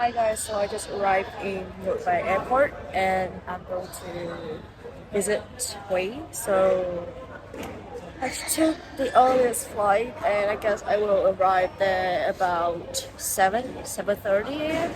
Hi guys, so I just arrived in Nội Airport and I'm going to visit Hue. So I took the earliest flight and I guess I will arrive there about 7:30 a.m.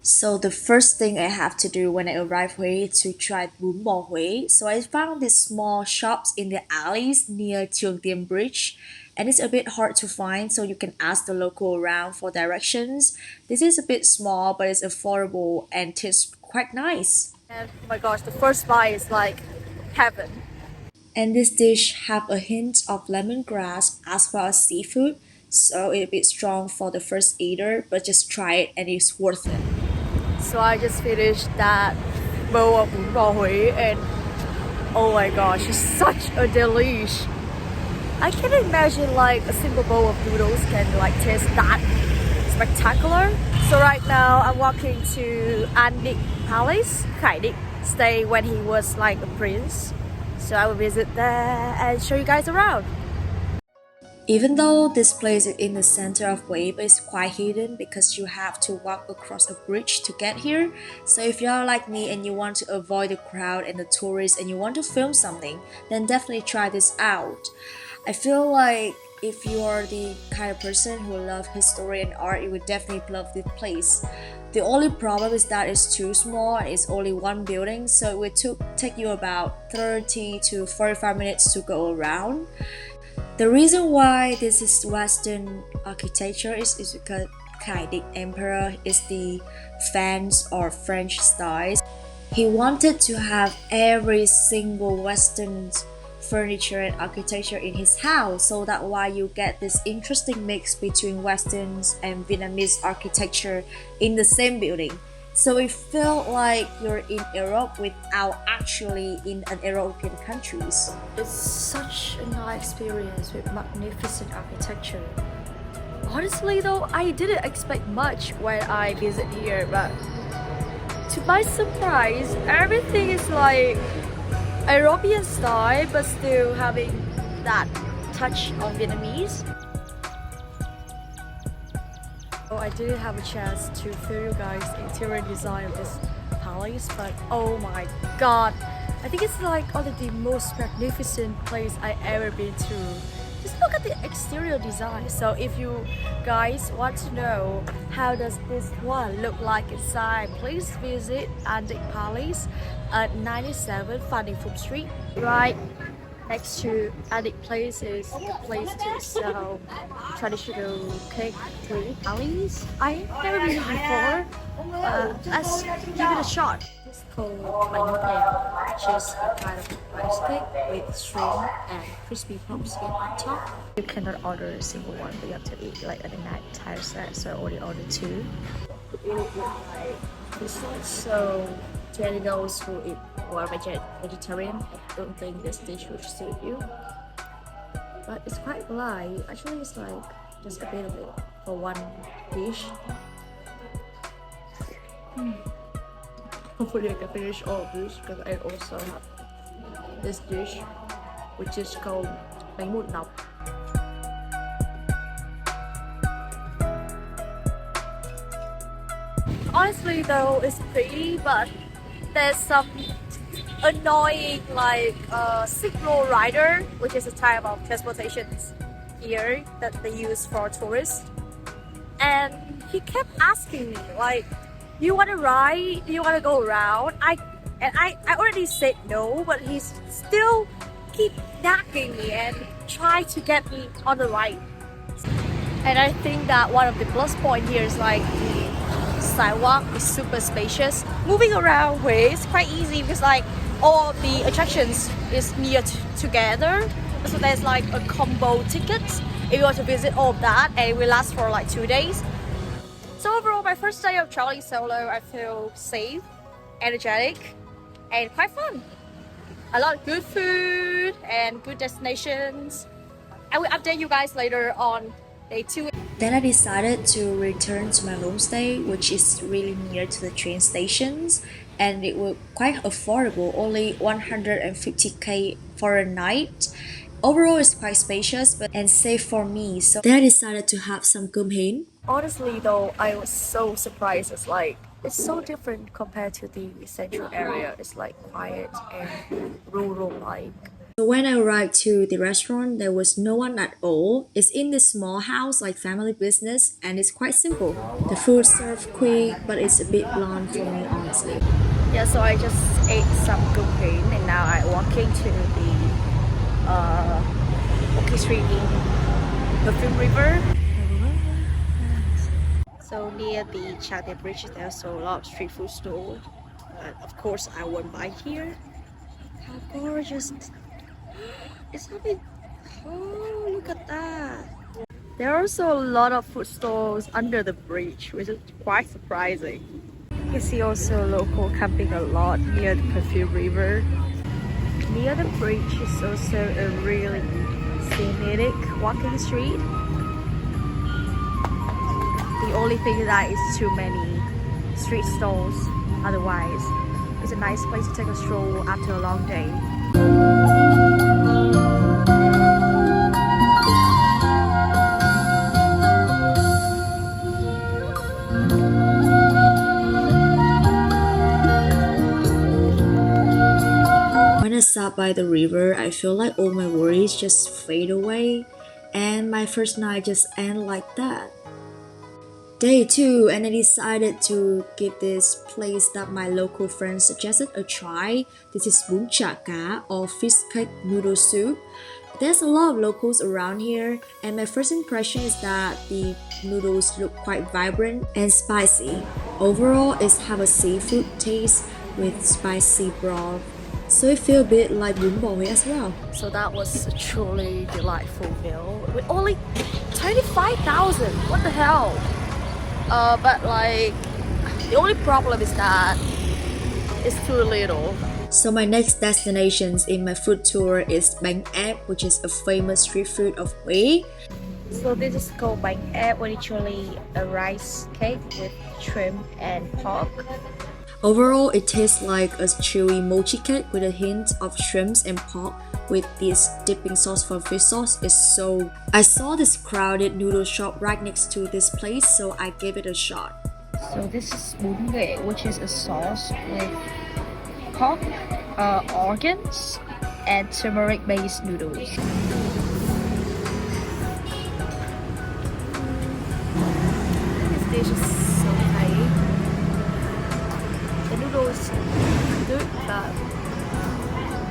So the first thing I have to do when I arrive Hue is to try bún bò Hue. So I found these small shops in the alleys near Trường Tiền Bridge, and it's a bit hard to find, so you can ask the local around for directions. This is a bit small, but it's affordable and tastes quite nice. And oh my gosh, the first bite is like heaven. And this dish have a hint of lemongrass as well as seafood, so it's a bit strong for the first eater, but just try it and it's worth it. So I just finished that bowl of bún bò Huế and oh my gosh, it's such a delish. I can't imagine like a simple bowl of noodles can like taste that spectacular. So right now I'm walking to An Định Palace, Khai Định, stay when he was like a prince. So I will visit there and show you guys around. Even though this place is in the center of Hue, but it's quite hidden because you have to walk across a bridge to get here. So if you're like me and you want to avoid the crowd and the tourists and you want to film something, then definitely try this out. I feel like if you are the kind of person who love history and art, you would definitely love this place. The only problem is that it's too small, it's only one building, so it would take you about 30 to 45 minutes to go around. The reason why this is Western architecture is because Khai Định Emperor is the fans or French style. He wanted to have every single Western furniture and architecture in his house, so that's why you get this interesting mix between Western and Vietnamese architecture in the same building. So it felt like you're in Europe without actually in an European countries. It's such a nice experience with magnificent architecture. Honestly though, I didn't expect much when I visit here, but to my surprise, everything is like European style but still having that touch of Vietnamese. So I didn't have a chance to film you guys the interior design of this palace, but oh my god, I think it's like one of the most magnificent place I ever been to. Just look at the exterior design. So if you guys want to know how does this one look like inside, please visit An Định Palace at 97 Phan Đình Phùng Street. Right next to An Định Place is the place to sell traditional cake with alleys. I never been here before. Let's give it a shot. It's called bánh tèo, which is a kind of rice cake with shrimp and crispy pumpkin on top. You cannot order a single one, but you have to eat like an entire set. So I already ordered two. Really good like this one. So to any those who eat or vegetarian, I don't think this dish will suit you. But it's quite light. Actually, it's like just a bit of it for one dish. Hopefully I can finish all of this because I also have this dish which is called bánh mụn nọc. Honestly though, it's pretty, but there's some annoying like signal rider, which is a type of transportation here that they use for tourists. And he kept asking me like, "Do you want to ride? Do you want to go around?" I already said no, but he's still keep nagging me and try to get me on the ride. And I think that one of the plus point here is like the sidewalk is super spacious. Moving around Hue is quite easy because like all the attractions is near together. So there's like a combo ticket if you want to visit all of that, and it will last for like 2 days. So overall, my first day of traveling solo, I feel safe, energetic, and quite fun. A lot of good food and good destinations. I will update you guys later on day 2. Then I decided to return to my homestay, which is really near to the train stations, and it was quite affordable, only 150k for a night. Overall, it's quite spacious and safe for me, so then I decided to have some cơm hến. Honestly though, I was so surprised. It's so different compared to the central area. It's like quiet and rural like. So when I arrived to the restaurant, there was no one at all. It's in this small house, like family business, and it's quite simple. The food served quick, but it's a bit bland for me, honestly. Yeah, so I just ate some cooking and now I'm walking to the Walking Street in Perfume River. So near the Changde Bridge, there's a lot of street food stores. Of course, I won't buy here. How gorgeous! It's something. Oh, look at that! There are also a lot of food stalls under the bridge, which is quite surprising. You see also local camping a lot near the Perfume River. Near the bridge is also a really scenic walking street. The only thing is that it's too many street stalls. Otherwise, it's a nice place to take a stroll after a long day. When I sat by the river, I feel like all my worries just fade away, and my first night just ended like that. Day 2, and I decided to give this place that my local friends suggested a try. This is bún chả cá or fish cake noodle soup. There's a lot of locals around here, and my first impression is that the noodles look quite vibrant and spicy. Overall, it has a seafood taste with spicy broth, so it feels a bit like bún bò Huế as well. So that was a truly delightful meal with only 25,000. What the hell? But like the only problem is that it's too little. So my next destinations in my food tour is bánh ép, which is a famous street food of Huế. So this is called bánh ép, literally a rice cake with shrimp and pork. Overall, it tastes like a chewy mochi cake with a hint of shrimps and pork with this dipping sauce for fish sauce. I saw this crowded noodle shop right next to this place, so I gave it a shot. So this is bún nghệ, which is a sauce with pork, organs, and turmeric-based noodles. This dish is so fatty. The noodles are good, but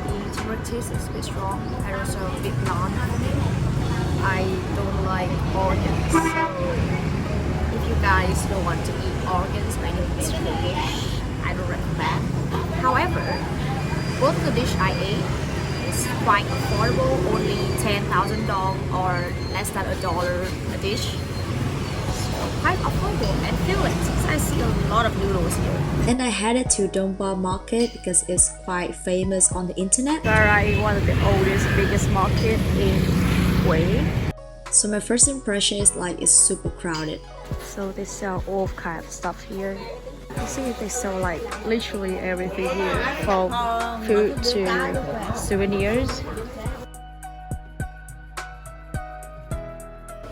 the turmeric taste is a bit strong and also a bit bland for me. I don't like organs, so if you guys don't want to eat organs by any fish, I don't recommend. However, both the dish I ate is quite affordable, only 10,000 dong or less than $1 a dish. So quite affordable and filling since I see a lot of noodles here. And I headed to Dong Ba Market because it's quite famous on the internet. Very one of the oldest, biggest market in Huế. So my first impression is like it's super crowded. So they sell all kind of stuff here. You see they sell like literally everything here, from food to souvenirs.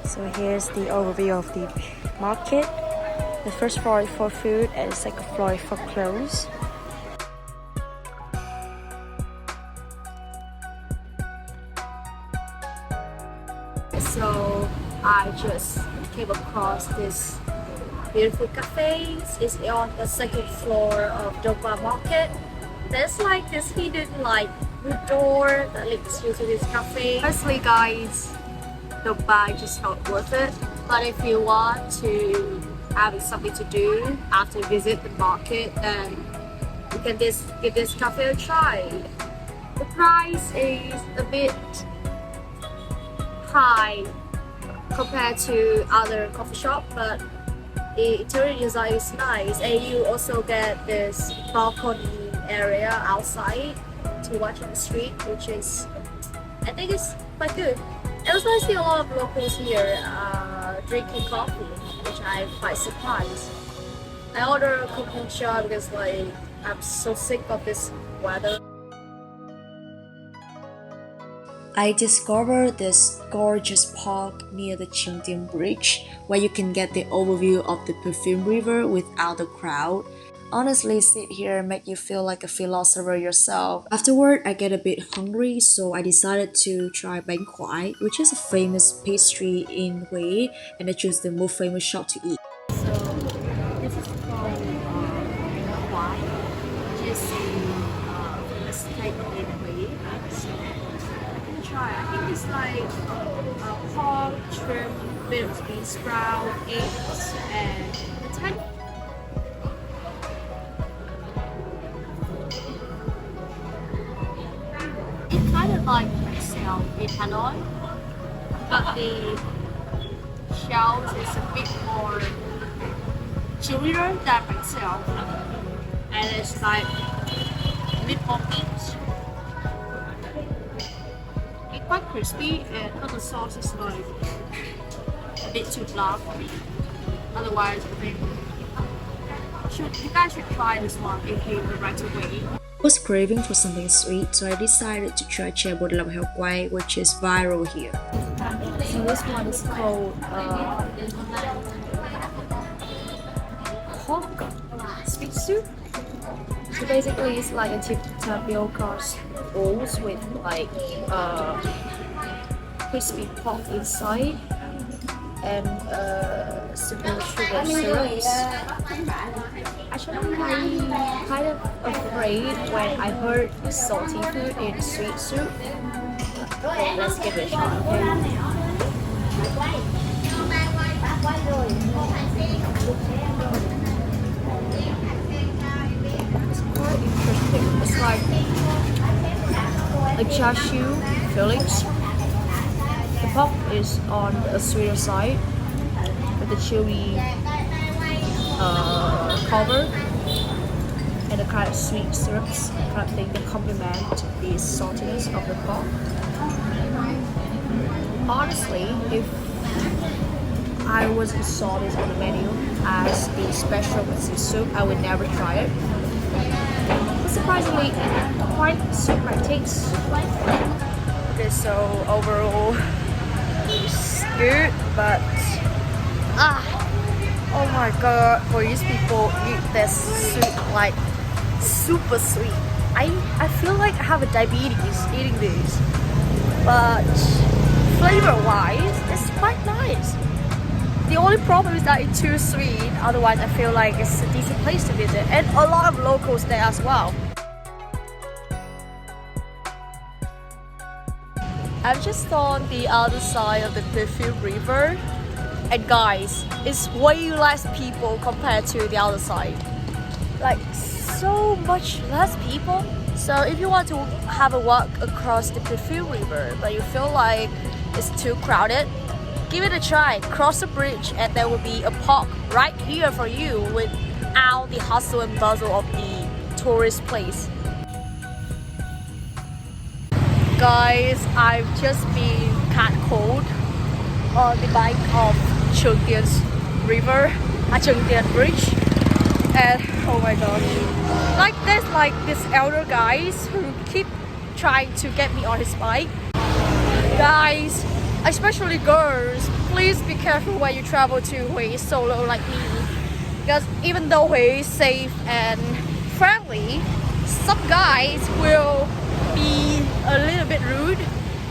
So here's the overview of the market. The first floor is for food and the second floor is for clothes. So I just came across this beautiful cafe. It's on the second floor of Dong Ba Market. There's like this hidden like wood door that leads you to this cafe. Firstly guys, Dong Ba is just not worth it. But if you want to have something to do after visit the market, then you can just give this cafe a try. The price is a bit high compared to other coffee shop, but the interior design is nice, and you also get this balcony area outside to watch on the street, which is, I think it's quite good. And also I see a lot of locals here drinking coffee, which I'm quite surprised. I ordered a kombucha because like I'm so sick of this weather. I discovered this gorgeous park near the Chengdian Bridge where you can get the overview of the Perfume River without the crowd. Honestly, sit here and make you feel like a philosopher yourself. Afterward, I get a bit hungry, so I decided to try bánh khoái, which is a famous pastry in Hue, and I chose the most famous shop to eat. So this is called Huai, which is a steak in Hue. So I can try. I think it's like pork, shrimp, bit of bean sprout, eggs, and a tiny. It's kind of like Excel in Hanoi, but the shells is a bit more chewier than Excel, and it's like meatball meat. It's quite crispy, and the sauce is like a bit too bland for me. Otherwise, I think you guys should try this one if you would right away. I was craving for something sweet, so I decided to try chè bột lọc heo quay, which is viral here. So this one is called pork sweet soup. So basically, it's like a tapioca rolls with like crispy pork inside and simple sugar syrups. Actually, I'm kind of afraid when I heard salty food in sweet soup. Okay, let's give it a shot. It's quite interesting. It's like a char siu fillings. The pork is on the sweeter side with the chewy cover and the kind of sweet syrups kind of thing that complement the saltiness of the pork. Honestly, if I wasn't saw this on the menu as the special with soup, I would never try it. But surprisingly, quite suit my taste. Okay, so overall, it's good, but oh my god, for these people eat this soup like super sweet. I feel like I have a diabetes eating this, but flavor wise, it's quite nice. The only problem is that it's too sweet. Otherwise, I feel like it's a decent place to visit, and a lot of locals there as well. I'm just on the other side of the Perfume River, and guys, it's way less people compared to the other side. Like so much less people. So if you want to have a walk across the Perfume River, but you feel like it's too crowded, give it a try. Cross the bridge, and there will be a park right here for you without the hustle and bustle of the tourist place. Guys, I've just been catcalled on the bank of Chengdian River, Chengdian Bridge, and oh my gosh, like there's like this elder guys who keep trying to get me on his bike. Guys, especially girls, please be careful when you travel to Hue solo like me, because even though Hue is safe and friendly, some guys will be a little bit rude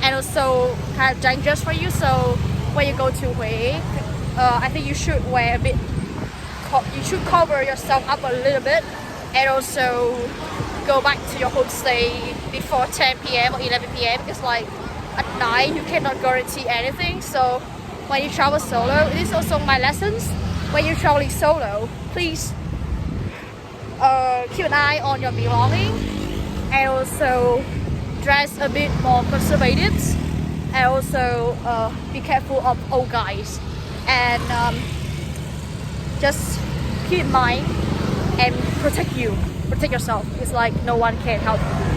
and also kind of dangerous for you. So when you go to Hue, I think you should wear a bit, you should cover yourself up a little bit, and also go back to your homestay before 10 p.m. or 11 p.m. because like at night you cannot guarantee anything. So when you travel solo, it is also my lessons. When you're traveling solo, please keep an eye on your belongings, and also dress a bit more conservative, and also be careful of old guys, and just keep in mind and protect yourself. It's like no one can help you.